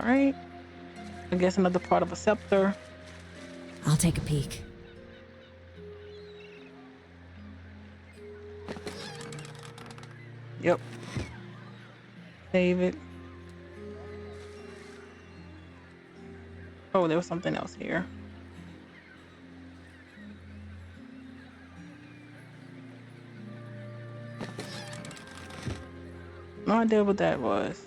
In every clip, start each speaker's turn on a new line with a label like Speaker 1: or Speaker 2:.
Speaker 1: All right. I guess another part of a scepter.
Speaker 2: I'll take a peek.
Speaker 1: Yep. Save it. Oh, there was something else here. No idea what that was.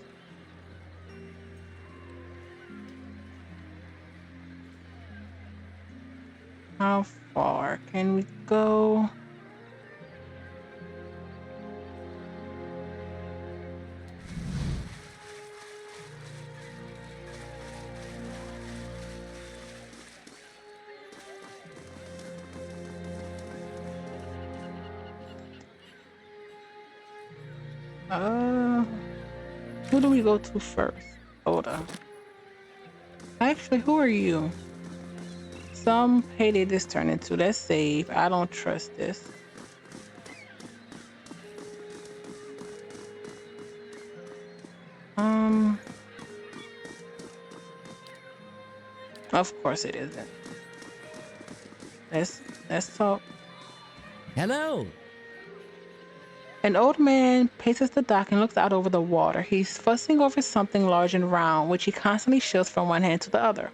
Speaker 1: How far can we go? Who do we go to first? Hold on. Actually, who are you? Some payday this turned into. Let's save. I don't trust this. Of course it isn't. Let's talk.
Speaker 3: Hello.
Speaker 1: An old man paces the dock and looks out over the water. He's fussing over something large and round, which he constantly shifts from one hand to the other.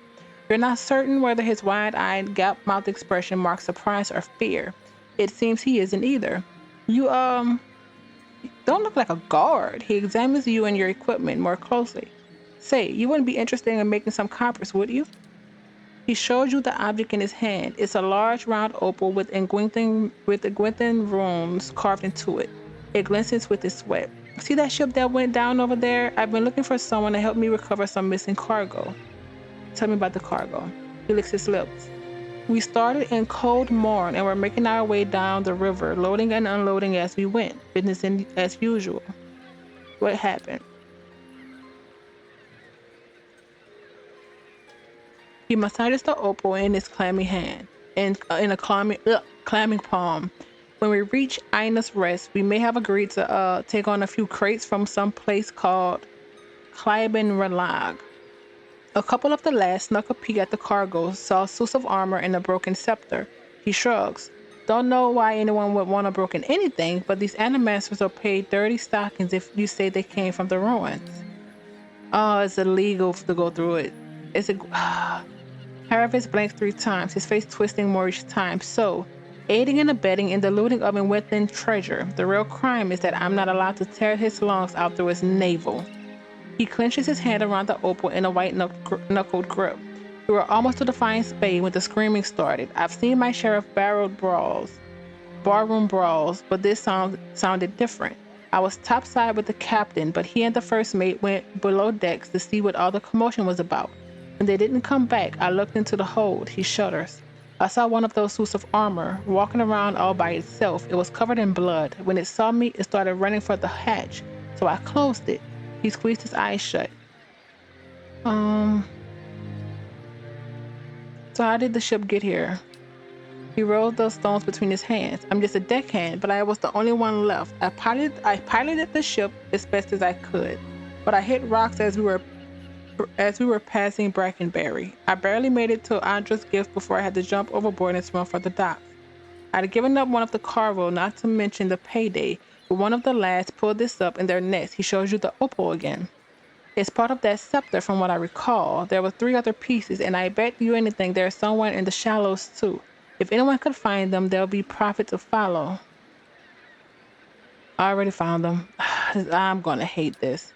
Speaker 1: You're not certain whether his wide-eyed, gap-mouthed expression marks surprise or fear. It seems he isn't either. You, don't look like a guard. He examines you and your equipment more closely. Say, you wouldn't be interested in making some coppers, would you? He shows you the object in his hand. It's a large round opal with Gwenthin runes carved into it. It glistens with its sweat. See that ship that went down over there? I've been looking for someone to help me recover some missing cargo. Tell me about the cargo. He licks his lips. We started in cold morn and we're making our way down the river, loading and unloading as we went. Business as usual. What happened? He massages the opal in his clammy hand, in a clammy palm. When we reach Ina's Rest, we may have agreed to take on a few crates from some place called Kleiben Relag. A couple of the lads snuck a peek at the cargo, saw suits of armor and a broken scepter. He shrugs. Don't know why anyone would want a broken anything, but these animasters are paid dirty stockings if you say they came from the ruins. Oh, it's illegal to go through it. It's a... Harvis blinks 3 times, his face twisting more each time. So, aiding and abetting in the looting of Gwenthin treasure. The real crime is that I'm not allowed to tear his lungs out through his navel. He clenches his hand around the opal in a white-knuckled grip. We were almost to the fine spade when the screaming started. I've seen my share of barroom brawls, but this sounded different. I was topside with the captain, but he and the first mate went below decks to see what all the commotion was about. When they didn't come back, I looked into the hold. He shudders. I saw one of those suits of armor walking around all by itself. It was covered in blood. When it saw me, it started running for the hatch, so I closed it. He squeezed his eyes shut. So how did the ship get here? He rolled those stones between his hands. I'm just a deckhand, but I was the only one left. I piloted the ship as best as I could, but I hit rocks as we were passing Brackenberry. I barely made it to Andra's gift before I had to jump overboard and swim for the docks. I'd given up one of the cargo, not to mention the payday, but one of the lads pulled this up in their nets. He shows you the opal again. It's part of that scepter from what I recall. There were 3 other pieces, and I bet you anything they're somewhere in the shallows too. If anyone could find them, there'll be profit to follow. I already found them. I'm gonna hate this.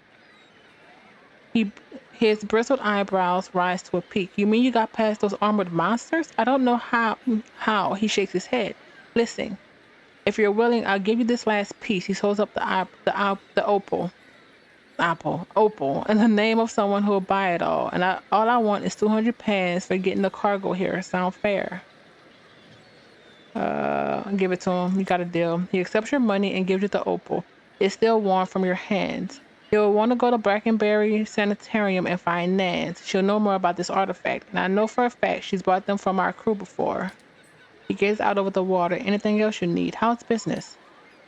Speaker 1: His bristled eyebrows rise to a peak. You mean you got past those armored monsters? I don't know how. He shakes his head. Listen, if you're willing, I'll give you this last piece. He holds up the opal, in the name of someone who will buy it all. And all I want is 200 pounds for getting the cargo here. Sound fair? Give it to him. You got a deal. He accepts your money and gives you the opal. It's still warm from your hands. You'll want to go to Brackenberry Sanitarium and find Nance. She'll know more about this artifact, and I know for a fact she's bought them from our crew before. He gazes out over the water. Anything else you need? How's business?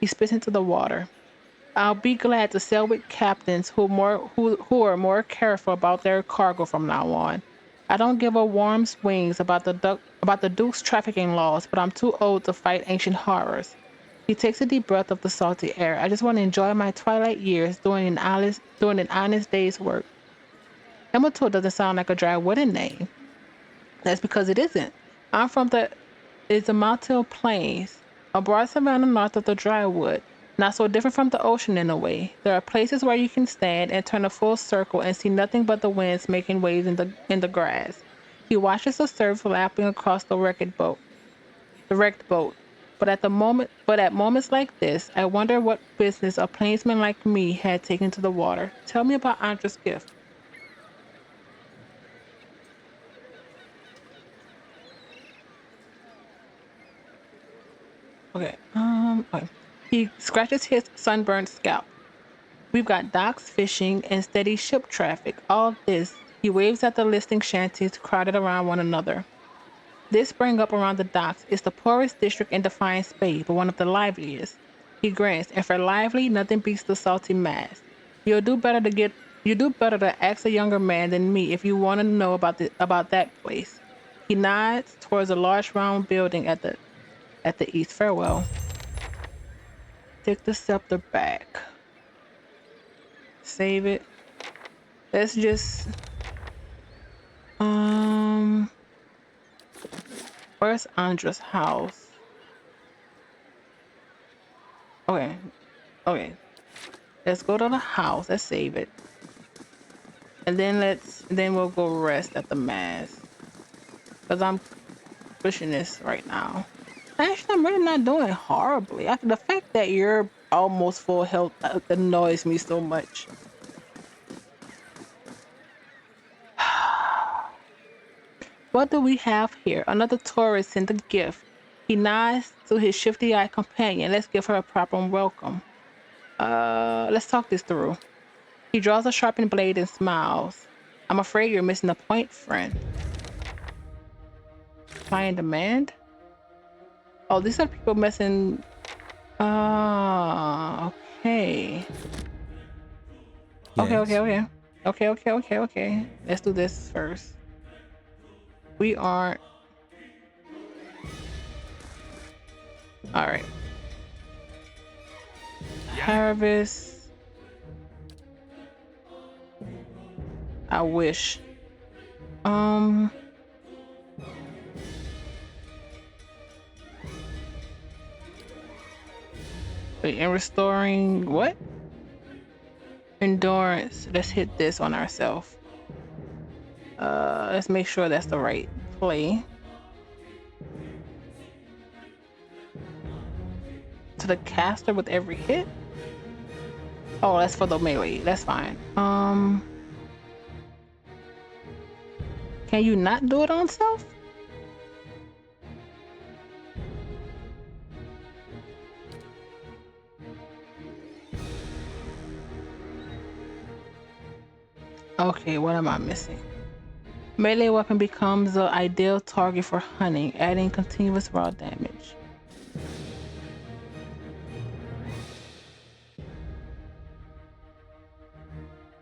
Speaker 1: He spits into the water. I'll be glad to sail with captains who are more careful about their cargo from now on. I don't give a worm's wings about the Duke's trafficking laws, but I'm too old to fight ancient horrors. He takes a deep breath of the salty air. I just want to enjoy my twilight years doing an honest day's work. Hemato doesn't sound like a dry wooden name. That's because it isn't. I'm from the Maltil Plains, a broad savanna north of the drywood. Not so different from the ocean in a way. There are places where you can stand and turn a full circle and see nothing but the winds making waves in the grass. He watches the surf lapping across the wrecked boat. But at moments like this, I wonder what business a plainsman like me had taken to the water. Tell me about Andra's gift. Okay. He scratches his sunburned scalp. We've got docks, fishing, and steady ship traffic. All this, he waves at the listing shanties crowded around one another. This spring up around the docks is the poorest district in Defiance Bay, but one of the liveliest. He grins, and for lively, nothing beats the salty mass. You do better to ask a younger man than me if you want to know about that place. He nods towards a large round building at the east. Farewell. Take the scepter back. Save it. Let's just um where's Andra's house? Okay. Okay. Let's go to the house. Let's save it. And then we'll go rest at the mass. Because I'm pushing this right now. Actually, I'm really not doing horribly. The fact that you're almost full health annoys me so much. What do we have here? Another tourist sent a gift. He nods to his shifty-eyed companion. Let's give her a proper welcome. Let's talk this through. He draws a sharpened blade and smiles. I'm afraid you're missing the point, friend. Supply and demand? Oh, these are people messing... okay.
Speaker 3: Yes.
Speaker 1: Okay. Let's do this first. We aren't... Alright. Harvest. I wish. Wait, and restoring what? Endurance. Let's hit this on ourselves. Let's make sure that's the right play. To the caster with every hit? Oh, that's for the melee. That's fine. Can you not do it on self? Okay, what am I missing? Melee weapon becomes the ideal target for hunting, adding continuous raw damage.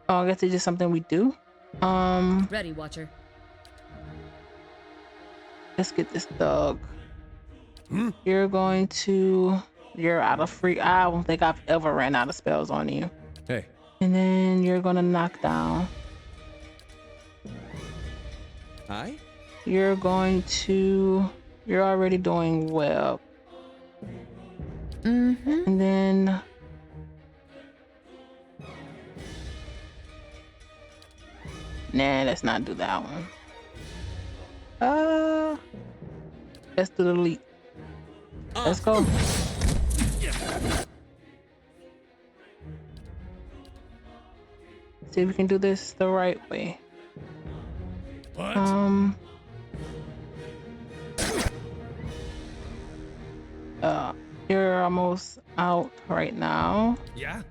Speaker 1: Oh, I guess it's just something we do.
Speaker 2: Ready, Watcher.
Speaker 1: Let's get this dog. You're out of free. I don't think I've ever ran out of spells on you.
Speaker 3: Hey.
Speaker 1: And then you're gonna knock down.
Speaker 3: Hi?
Speaker 1: You're already doing well. And then nah, let's not do that one. Let's do the leap. Let's go. See if we can do this the right way.
Speaker 3: What?
Speaker 1: You're almost out right now.
Speaker 3: Yeah?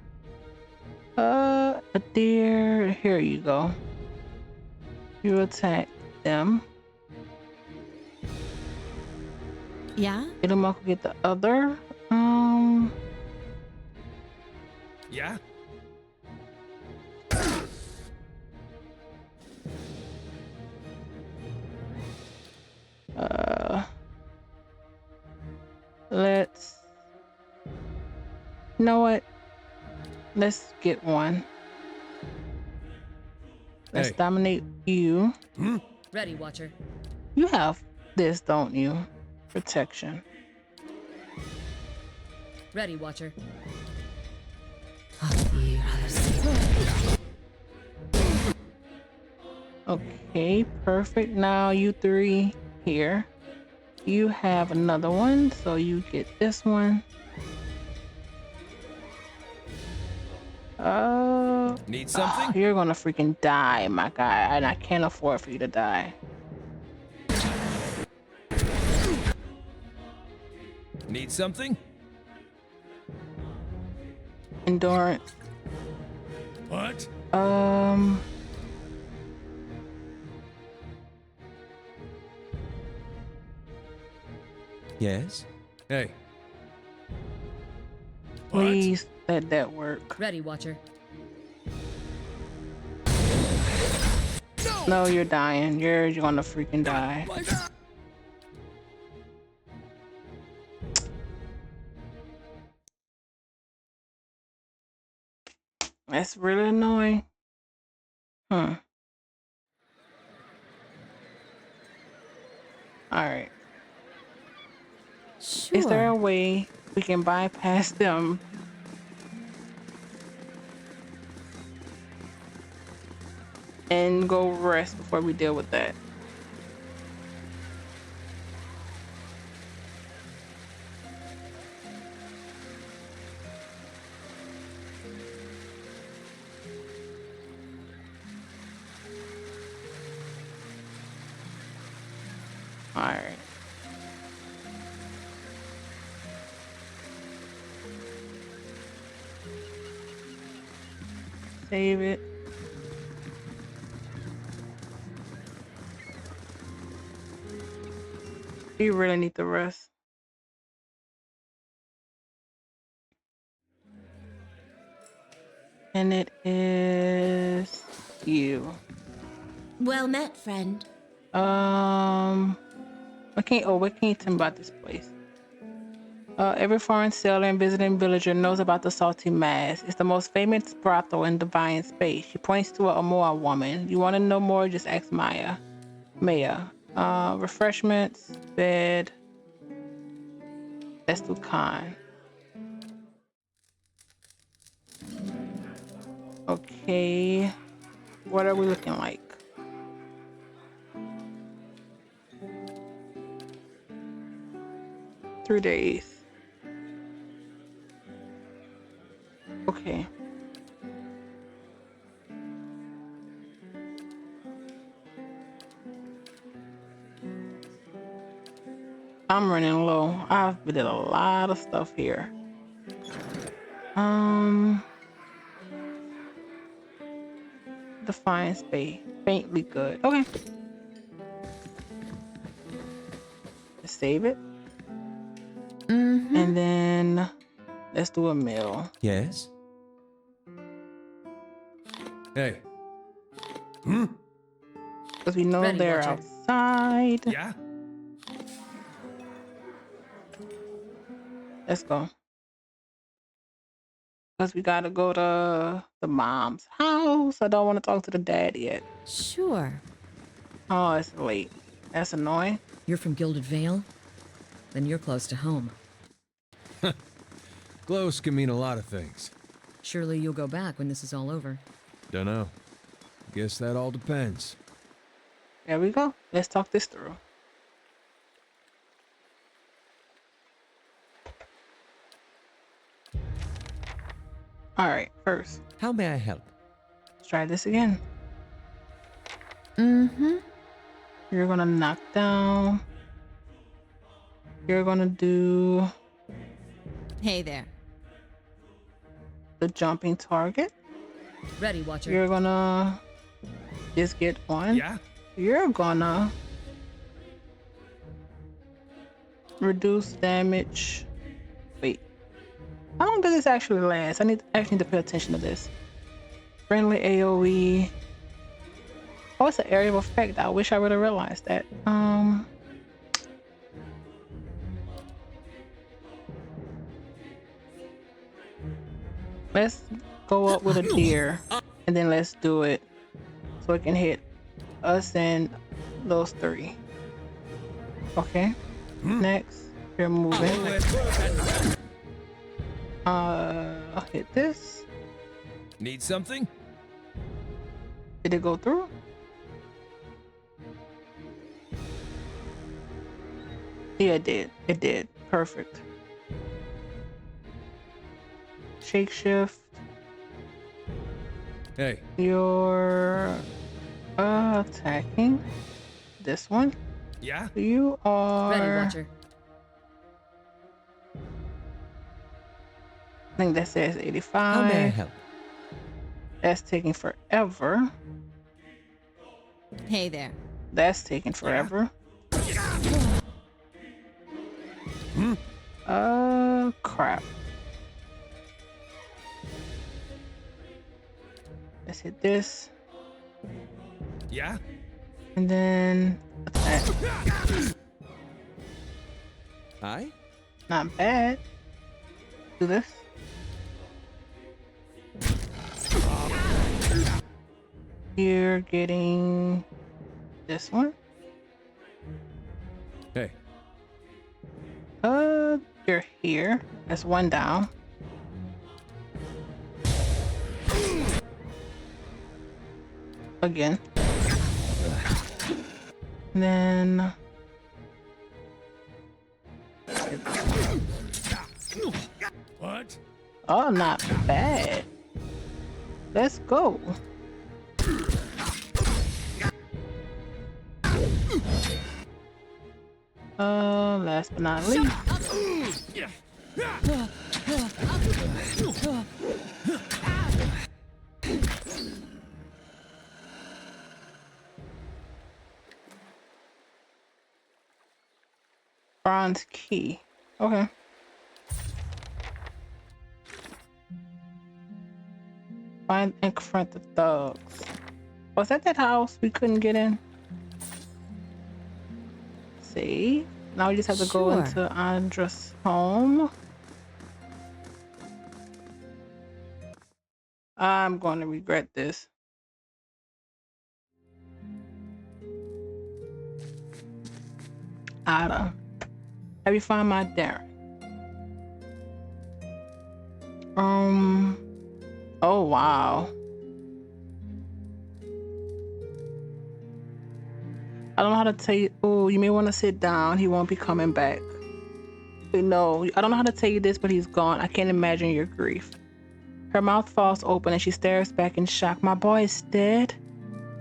Speaker 1: A deer. Here you go. You attack them.
Speaker 2: Yeah?
Speaker 1: It'll get the other.
Speaker 3: Yeah?
Speaker 1: Let's. You know what? Let's get one. Let's
Speaker 3: Hey.
Speaker 1: dominate you.
Speaker 2: Ready, Watcher.
Speaker 1: You have this, don't you? Protection.
Speaker 2: Ready, Watcher.
Speaker 1: Okay, perfect. Now you three here. You have another one, so you get this one.
Speaker 3: Need something?
Speaker 1: You're gonna freaking die, my guy, and I can't afford for you to die.
Speaker 3: Need something?
Speaker 1: Endurance.
Speaker 3: What? Yes? Hey.
Speaker 1: Please let that work.
Speaker 2: Ready, Watcher.
Speaker 1: No, you're dying. You're gonna freaking die. That's really annoying. All right.
Speaker 2: Sure.
Speaker 1: Is there a way we can bypass them? And go rest before we deal with that. All right. Save it. You really need to rest. And it is you.
Speaker 4: Well met, friend.
Speaker 1: What can you tell me about this place? Every foreign sailor and visiting villager knows about the Salty Mass. It's the most famous brothel in Divine Space. She points to a Amoa woman. You want to know more? Just ask Maya. Refreshments, bed. Let's do con. Okay. What are we looking like? Three days. Okay. I'm running low. I've did a lot of stuff here. Define space. Faintly good. Okay. Let's save it. And then let's do a meal.
Speaker 3: Yes? Hey.
Speaker 1: Because we know
Speaker 2: Ready,
Speaker 1: they're
Speaker 2: Watcher.
Speaker 1: outside.
Speaker 3: Yeah?
Speaker 1: Let's go. Because we gotta go to the mom's house. I don't want to talk to the dad yet.
Speaker 2: Sure.
Speaker 1: Oh, it's late. That's annoying.
Speaker 2: You're from Gilded Vale? Then you're close to home.
Speaker 3: Close can mean a lot of things.
Speaker 2: Surely you'll go back when this is all over.
Speaker 3: Dunno. Guess that all depends.
Speaker 1: There we go. Let's talk this through. All right, first,
Speaker 3: How may I help?
Speaker 1: let's try this again.
Speaker 4: Mm-hmm.
Speaker 1: You're gonna knock down. You're gonna do
Speaker 4: Hey there.
Speaker 1: the jumping target.
Speaker 2: Ready, Watcher.
Speaker 1: You're gonna just get one.
Speaker 3: Yeah?
Speaker 1: You're gonna reduce damage. Wait. How long does this actually last? I actually need to pay attention to this. Friendly AoE. Oh, it's an area of effect. I wish I would have realized that. Let's go up with a deer, and then let's do it so it can hit us and those three. Okay. Next, we're moving. I'll hit this.
Speaker 3: Need something?
Speaker 1: Did it go through? Yeah, it did. It did. Perfect. Shake shift.
Speaker 3: Hey.
Speaker 1: You're attacking this one.
Speaker 3: Yeah?
Speaker 1: You are
Speaker 2: Ready, Watcher.
Speaker 1: I think that says 85.
Speaker 3: How may I help?
Speaker 1: That's taking forever.
Speaker 4: Hey there.
Speaker 1: That's taking forever. Crap. Let's hit this.
Speaker 3: Yeah?
Speaker 1: And then attack.
Speaker 3: Hi?
Speaker 1: Not bad. Do this. You're getting this one.
Speaker 3: Hey.
Speaker 1: You're here. That's one down. Again. And then
Speaker 3: What?
Speaker 1: oh, not bad. Let's go. Last but not least. Bronze key. Okay. Find and confront the thugs. Was that house we couldn't get in? See? Now we just have to go
Speaker 2: Sure.
Speaker 1: into Andra's home. I'm going to regret this. Ada, have you found my Darren? Oh wow. I don't know how to tell you. Oh, you may want to sit down. He won't be coming back. No, I don't know how to tell you this, but he's gone. I can't imagine your grief. Her mouth falls open and she stares back in shock. My boy is dead?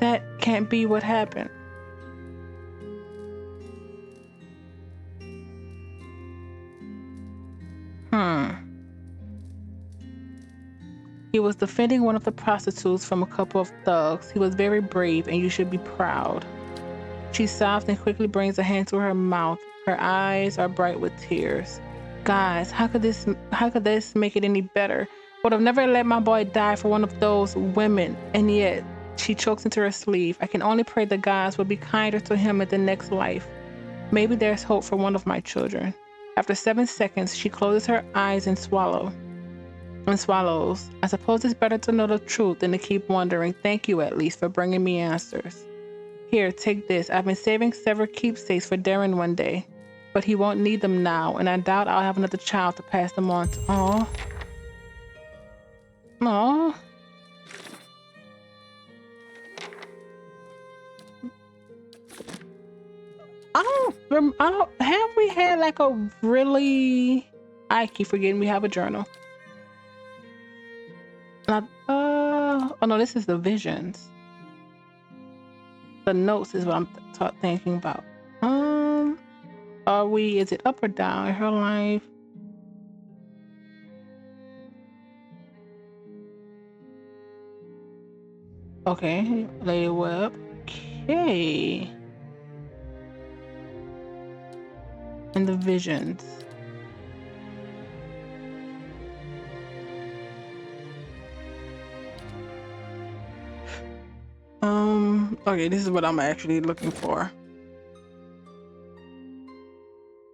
Speaker 1: That can't be what happened. He was defending one of the prostitutes from a couple of thugs. He was very brave and you should be proud. She sobs and quickly brings a hand to her mouth. Her eyes are bright with tears. Guys, how could this make it any better? Would have never let my boy die for one of those women. And yet, she chokes into her sleeve. I can only pray the gods will be kinder to him in the next life. Maybe there's hope for one of my children. After 7 seconds, she closes her eyes and swallows. I suppose it's better to know the truth than to keep wondering. Thank you, at least, for bringing me answers. Here, take this. I've been saving several keepsakes for Darren one day, but he won't need them now, and I doubt I'll have another child to pass them on to. Aww. Aww. I don't, have we had like a really, I keep forgetting we have a journal. Oh no, this is the visions. The notes is what I'm thinking about. Is it up or down in her life? Okay, lay web. Okay. And the visions. Okay, this is what I'm actually looking for.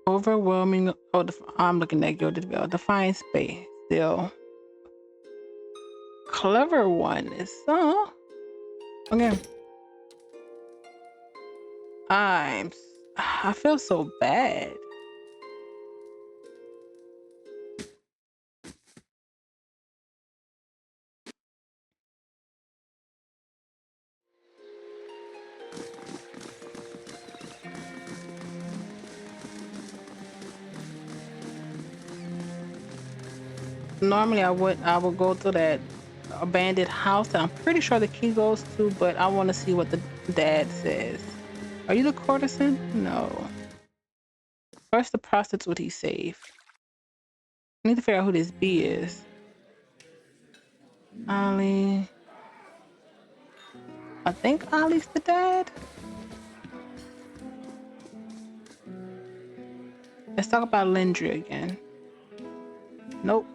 Speaker 1: Overwhelming. Oh, I'm looking at your define space. Still. Clever one is okay. I feel so bad. Normally I would go to that abandoned house that I'm pretty sure the key goes to, but I want to see what the dad says. Are you the courtesan? No. First the prostitute he saved. I need to figure out who this B is. Ollie. I think Ollie's the dad. Let's talk about Lindry again. Nope.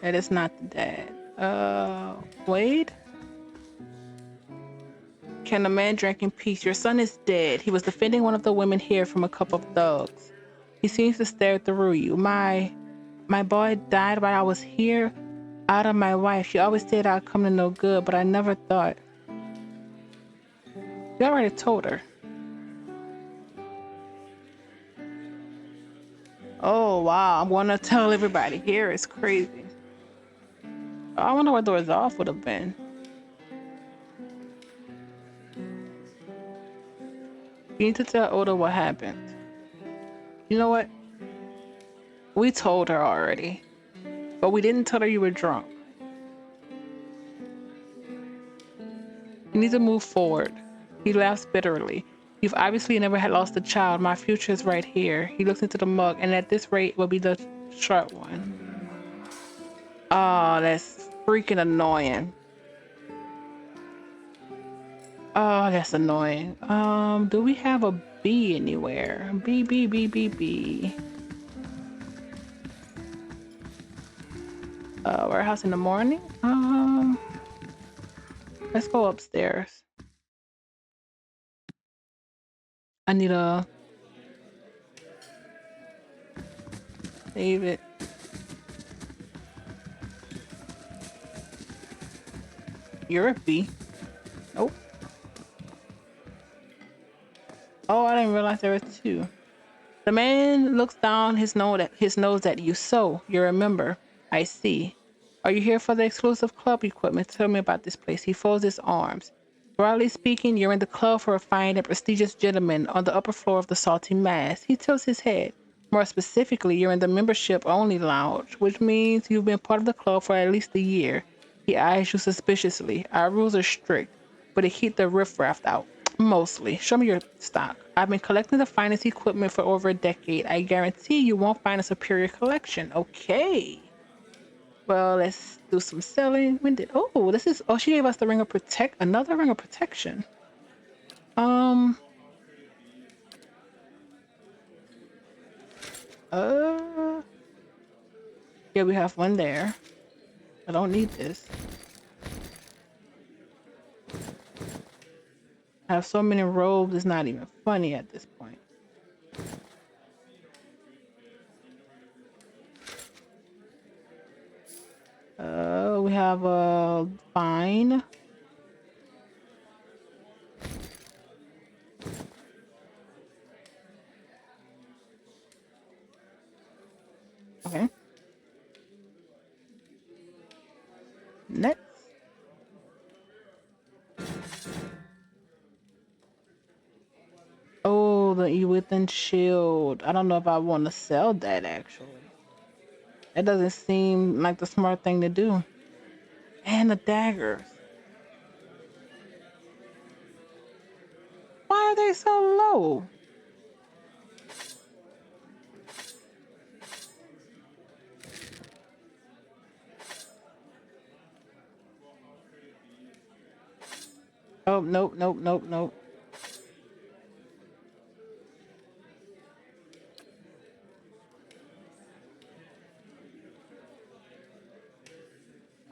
Speaker 1: That is not the dad. Wade? Can a man drink in peace? Your son is dead. He was defending one of the women here from a couple of thugs. He seems to stare through you. My boy died while I was here. Out of my wife. She always said I'd come to no good, but I never thought. You already told her. Oh, wow. I'm going to tell everybody here. It's crazy. I wonder what the resolve would have been. You need to tell Oda what happened. You know what? We told her already, but we didn't tell her you were drunk. You need to move forward. He laughs bitterly. You've obviously never had lost a child. My future is right here. He looks into the mug, and at this rate will be the short one. Oh, that's freaking annoying. Oh, that's annoying. Do we have a B anywhere? B, B, B, B, B. Warehouse in the morning? Let's go upstairs. I need to save it. You're a B. Nope. Oh, I didn't realize there were two. The man looks down his nose at you. So, you're a member. I see. Are you here for the exclusive club equipment? Tell me about this place. He folds his arms. Broadly speaking, you're in the club for a fine and prestigious gentleman on the upper floor of the Salty Mass. He tilts his head. More specifically, you're in the membership-only lounge, which means you've been part of the club for at least a year. He eyes you suspiciously. Our rules are strict, but they keep the riffraff out. Mostly. Show me your stock. I've been collecting the finest equipment for over a decade. I guarantee you won't find a superior collection. Okay. Well, let's do some selling. When did she gave us the ring of another ring of protection. Um yeah, we have one there. I don't need this. I have so many robes, it's not even funny at this point. We have a fine. Okay. Next. Oh, the within shield. I don't know if I want to sell that actually. That doesn't seem like the smart thing to do. And the daggers. Why are they so low? Oh, nope, nope, nope, nope.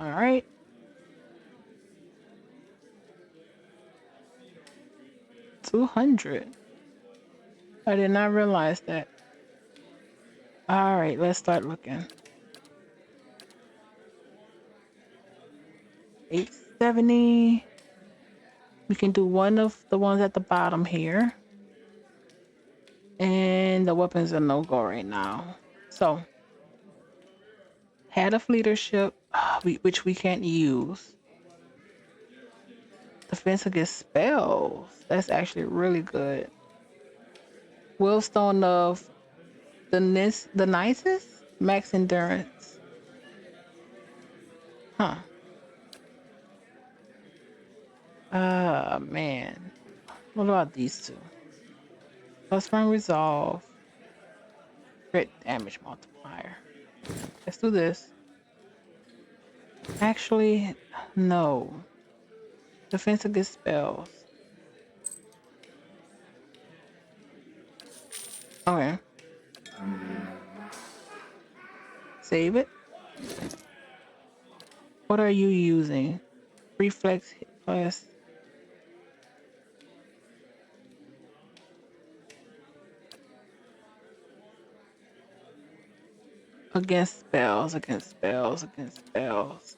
Speaker 1: All right. 200. I did not realize that. All right, let's start looking. 870. We can do one of the ones at the bottom here. And the weapons are no-go right now. So, head of leadership, which we can't use. Defense against spells. That's actually really good. Willstone of the nicest? Max endurance. Huh. Man. What about these two? Plus one resolve. Crit damage multiplier. Let's do this. Actually, no. Defense against spells. Okay. Save it. What are you using? Reflex hit plus. Against spells, against spells, against spells.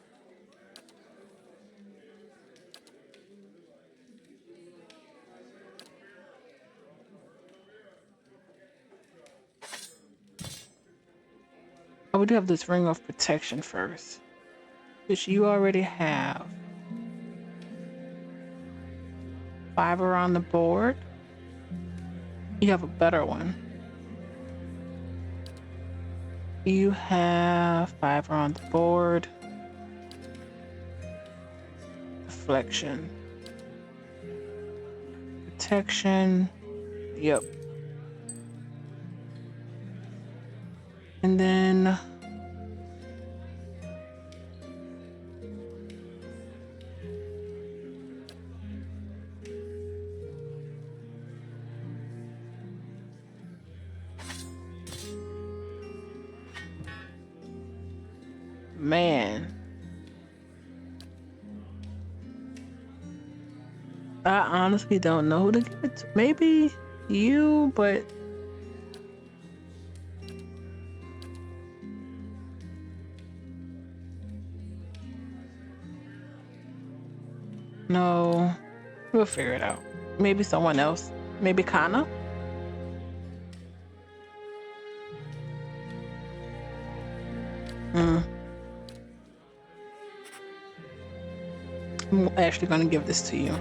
Speaker 1: Oh, we do have this ring of protection first, which you already have. 5 around the board. You have a better one. You have 5 around the board. Deflection. Protection. Yep. And then man, I honestly don't know who to give it to. Maybe you, but no, we'll figure it out. Maybe someone else. Maybe Kana? I'm actually gonna give this to you.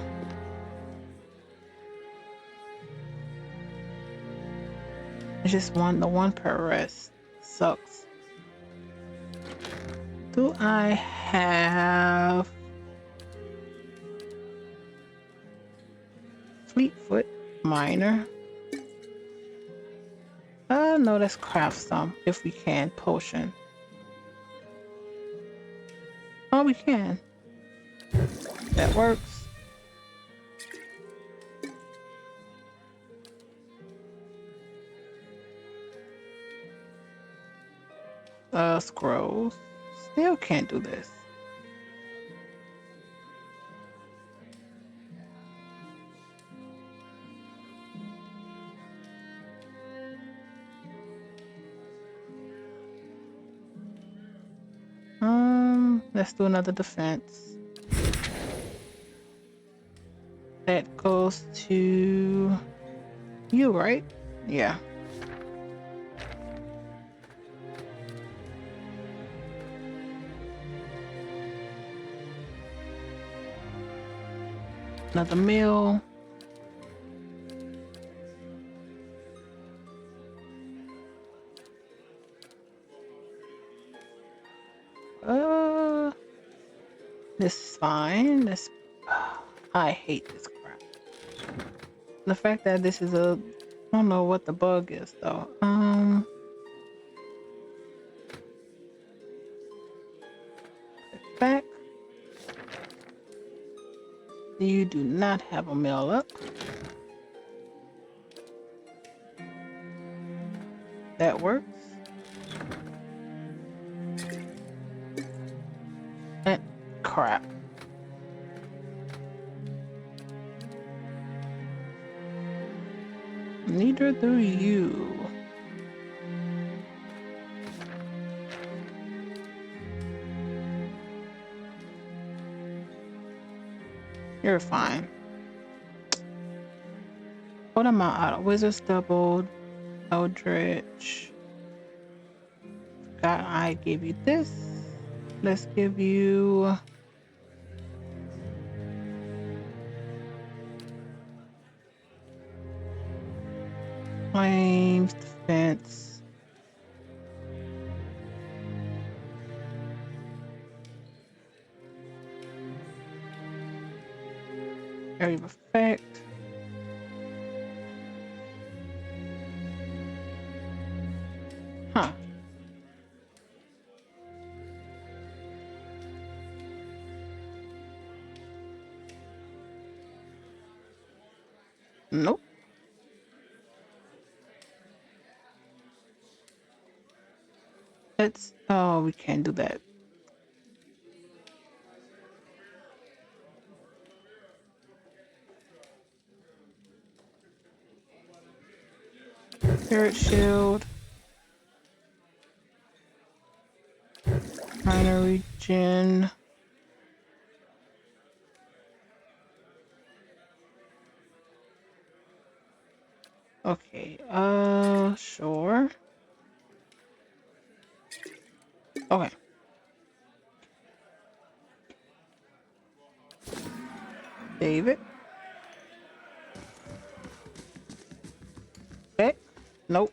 Speaker 1: It's just the one per rest. Sucks. Do I have Fleetfoot Minor? No, let's craft some if we can. Potion. Oh, we can. That works. Scrolls. Still can't do this. Let's do another defense. That goes to you, right? Yeah. Another meal. This is fine. This I hate this crap. The fact that this is I don't know what the bug is though. Back. You do not have a mail up. That works. Crap. Neither do you. You're fine. What am I out of? Wizards doubled. Eldritch. God, I gave you this. Let's give you flames, defense. Area of effect. Huh. Nope. Let's. Oh, we can't do that. Spirit shield. Minor regen. Okay. Sure. Okay. David. Okay. Nope.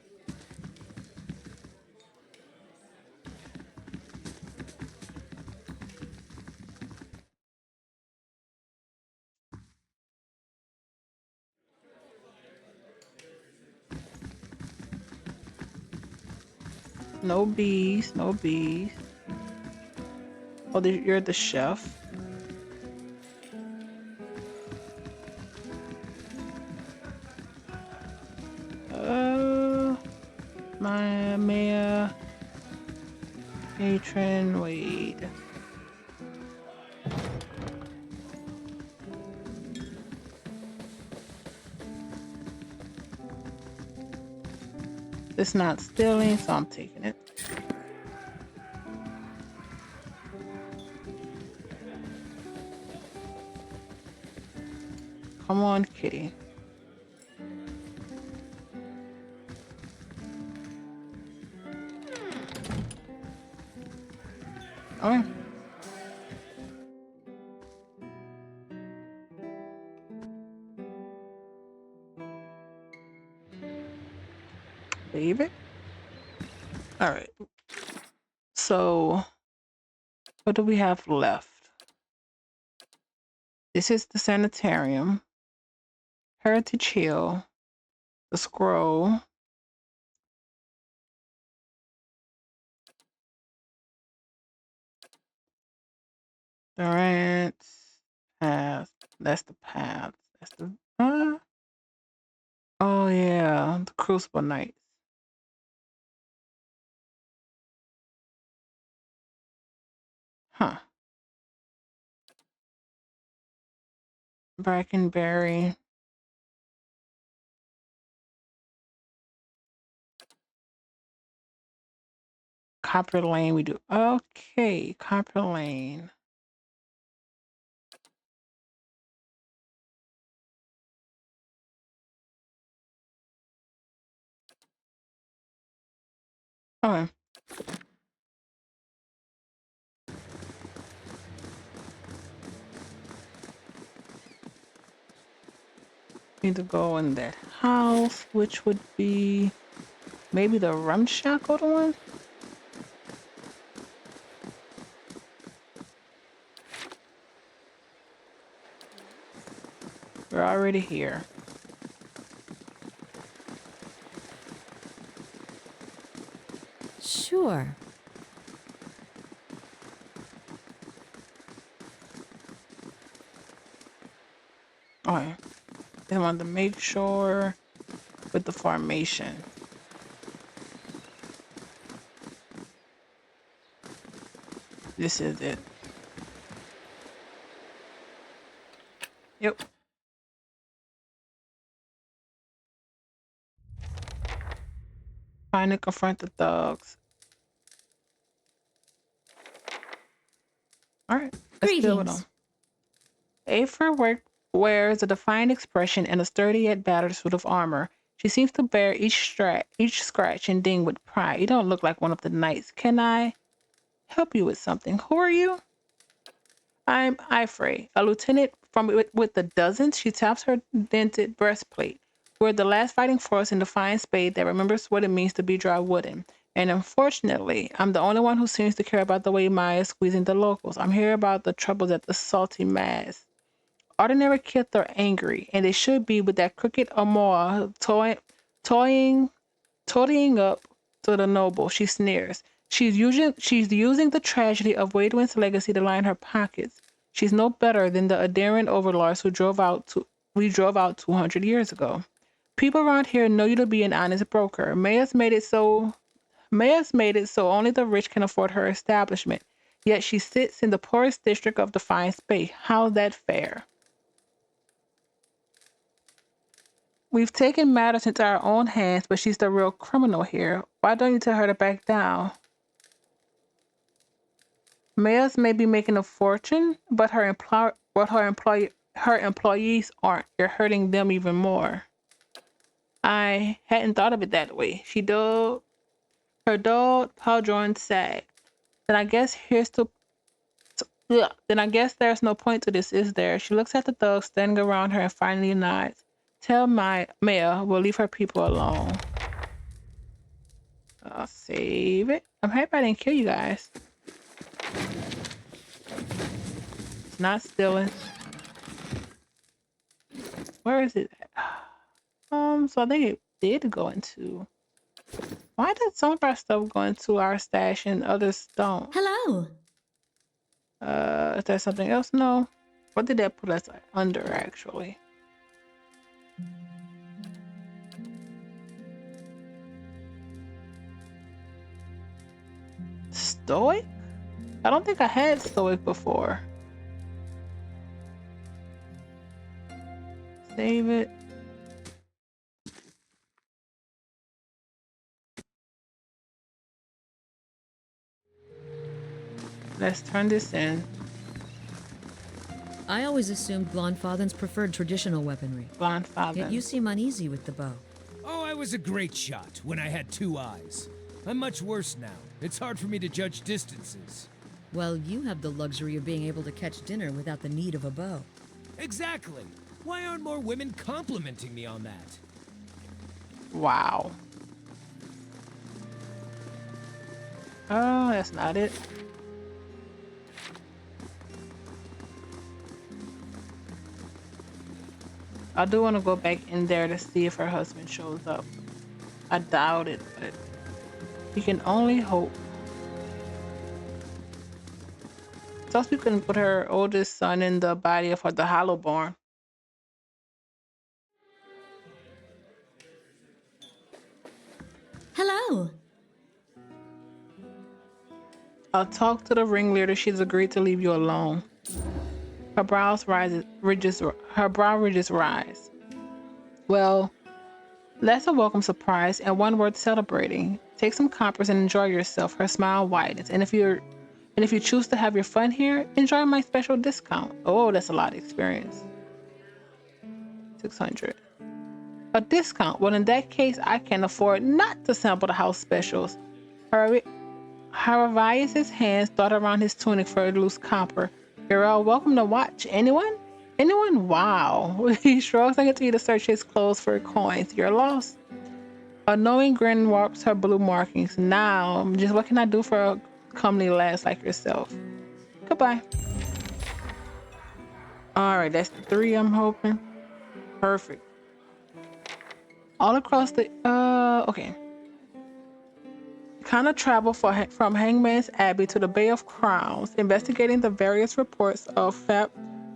Speaker 1: No bees. No bees. Oh, you're the chef. My mayor. Patron. Wade. It's not stealing, so I'm taking it. Come on, kitty. Okay. Save it. All right. So, what do we have left? This is the sanitarium, heritage hill, the scroll, Durant's path. That's the path. That's the. Oh yeah, the Crucible Knights. Huh. Brackenberry. Copper Lane. We do. Okay, Copper Lane. Okay. Need to go in that house, which would be maybe the Rumshackled one. We're already here.
Speaker 4: Sure.
Speaker 1: Okay. I want to make sure with the formation. This is it. Yep. Finally confront the thugs. All right, let's deal with them.
Speaker 4: Greetings.
Speaker 1: Wears a defiant expression and a sturdy yet battered suit of armor. She seems to bear each scratch and ding with pride. You don't look like one of the knights. Can I help you with something? Who are you? I'm Ifrey, a lieutenant with the dozens. She taps her dented breastplate. We're the last fighting force in Defiant Spade that remembers what it means to be dry wooden. And unfortunately, I'm the only one who seems to care about the way Maya is squeezing the locals. I'm here about the troubles at the Salty Mass. Ordinary kids are angry, and they should be with that crooked Amora toying up to the noble. She sneers. She's using the tragedy of Waydwin's legacy to line her pockets. She's no better than the Adarian overlords who we drove out 200 years ago. People around here know you to be an honest broker. Maya's made it so only the rich can afford her establishment. Yet she sits in the poorest district of Defiance Bay. How's that fair? We've taken matters into our own hands, but she's the real criminal here. Why don't you tell her to back down? Mayors may be making a fortune, but her employees aren't. You're hurting them even more. I hadn't thought of it that way. Her dull pauldron sagged. Then I guess there's no point to this, is there? She looks at the thugs standing around her and finally nods. Tell my mayor we'll leave her people alone. I'll save it. I'm happy I didn't kill you guys. It's not stealing. Where is it at? So I think it did go into... Why did some of our stuff go into our stash and others don't?
Speaker 4: Hello.
Speaker 1: Is there something else? No. What did that put us under, actually? Stoic? I don't think I had Stoic before. Save it. Let's turn this in.
Speaker 2: I always assumed Glonfathen's preferred traditional weaponry.
Speaker 1: Glonfathen.
Speaker 2: Yet you seem uneasy with the bow.
Speaker 3: Oh, I was a great shot when I had 2 eyes. I'm much worse now. It's hard for me to judge distances.
Speaker 2: Well, you have the luxury of being able to catch dinner without the need of a bow.
Speaker 3: Exactly. Why aren't more women complimenting me on that?
Speaker 1: Wow. Oh, that's not it. I do want to go back in there to see if her husband shows up. I doubt it, but you can only hope. Thus we couldn't put her oldest son in the body of the Hollowborn.
Speaker 4: Hello.
Speaker 1: I'll talk to the ringleader. She's agreed to leave you alone. Her brow ridges rise. Well, that's a welcome surprise and one worth celebrating. Take some compers and enjoy yourself. Her smile widens. And if you choose to have your fun here, enjoy my special discount. Oh, that's a lot of experience. 600. A discount? Well, in that case, I can afford not to sample the house specials. Haravias' hands dart around his tunic for a loose copper. You're all welcome to watch. Anyone? Anyone? Wow. He shrugs and continues to search his clothes for coins. You're lost. A knowing grin warps her blue markings. Now, just what can I do for a comely lass like yourself? Goodbye. Alright, that's 3 I'm hoping. Perfect. All across the... okay. Kind of travel from Hangman's Abbey to the Bay of Crowns, investigating the various reports of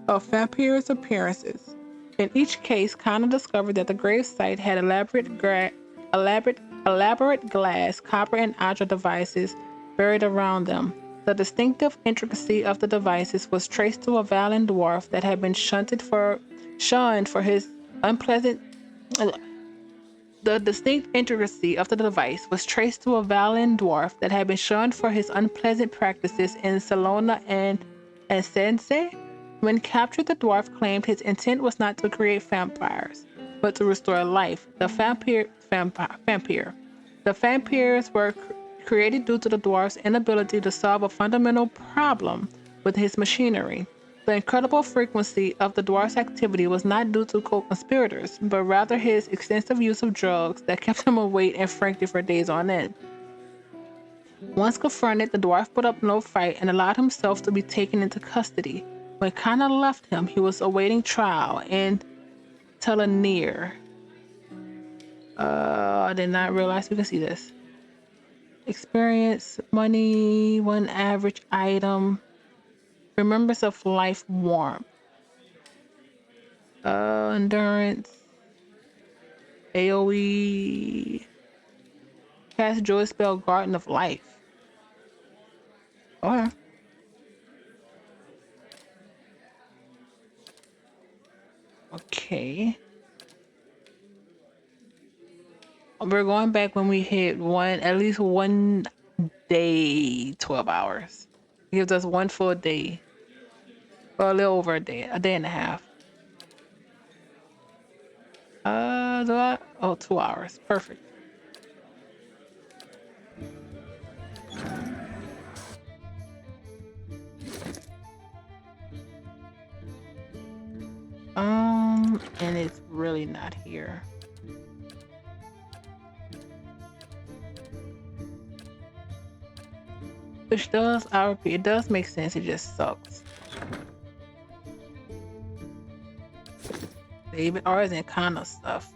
Speaker 1: vampires' appearances. In each case, Kana discovered that the gravesite had elaborate glass, copper, and Adra devices buried around them. The distinctive intricacy of the devices was traced to a Valen dwarf that had been shunned for his unpleasant The distinct intricacy of the device was traced to a Valian dwarf that had been shunned for his unpleasant practices in Salona and Essense. When captured, the dwarf claimed his intent was not to create vampires, but to restore life. The vampires were created due to the dwarf's inability to solve a fundamental problem with his machinery. The incredible frequency of the dwarf's activity was not due to co-conspirators, but rather his extensive use of drugs that kept him awake and frankly for days on end. Once confronted, the dwarf put up no fight and allowed himself to be taken into custody. When Kana left him, he was awaiting trial in Telenir. I did not realize we could see this. Experience, money, one average item, remembrance of life warmth, endurance, AoE, cast joy spell, Garden of Life. Okay. Okay. We're going back when we hit at least one day, 12 hours. It gives us one full day. Or a little over a day and a half. 2 hours. Perfect. And it's really not here. Which does, I repeat, it does make sense, it just sucks. Save it, or is it kind of stuff?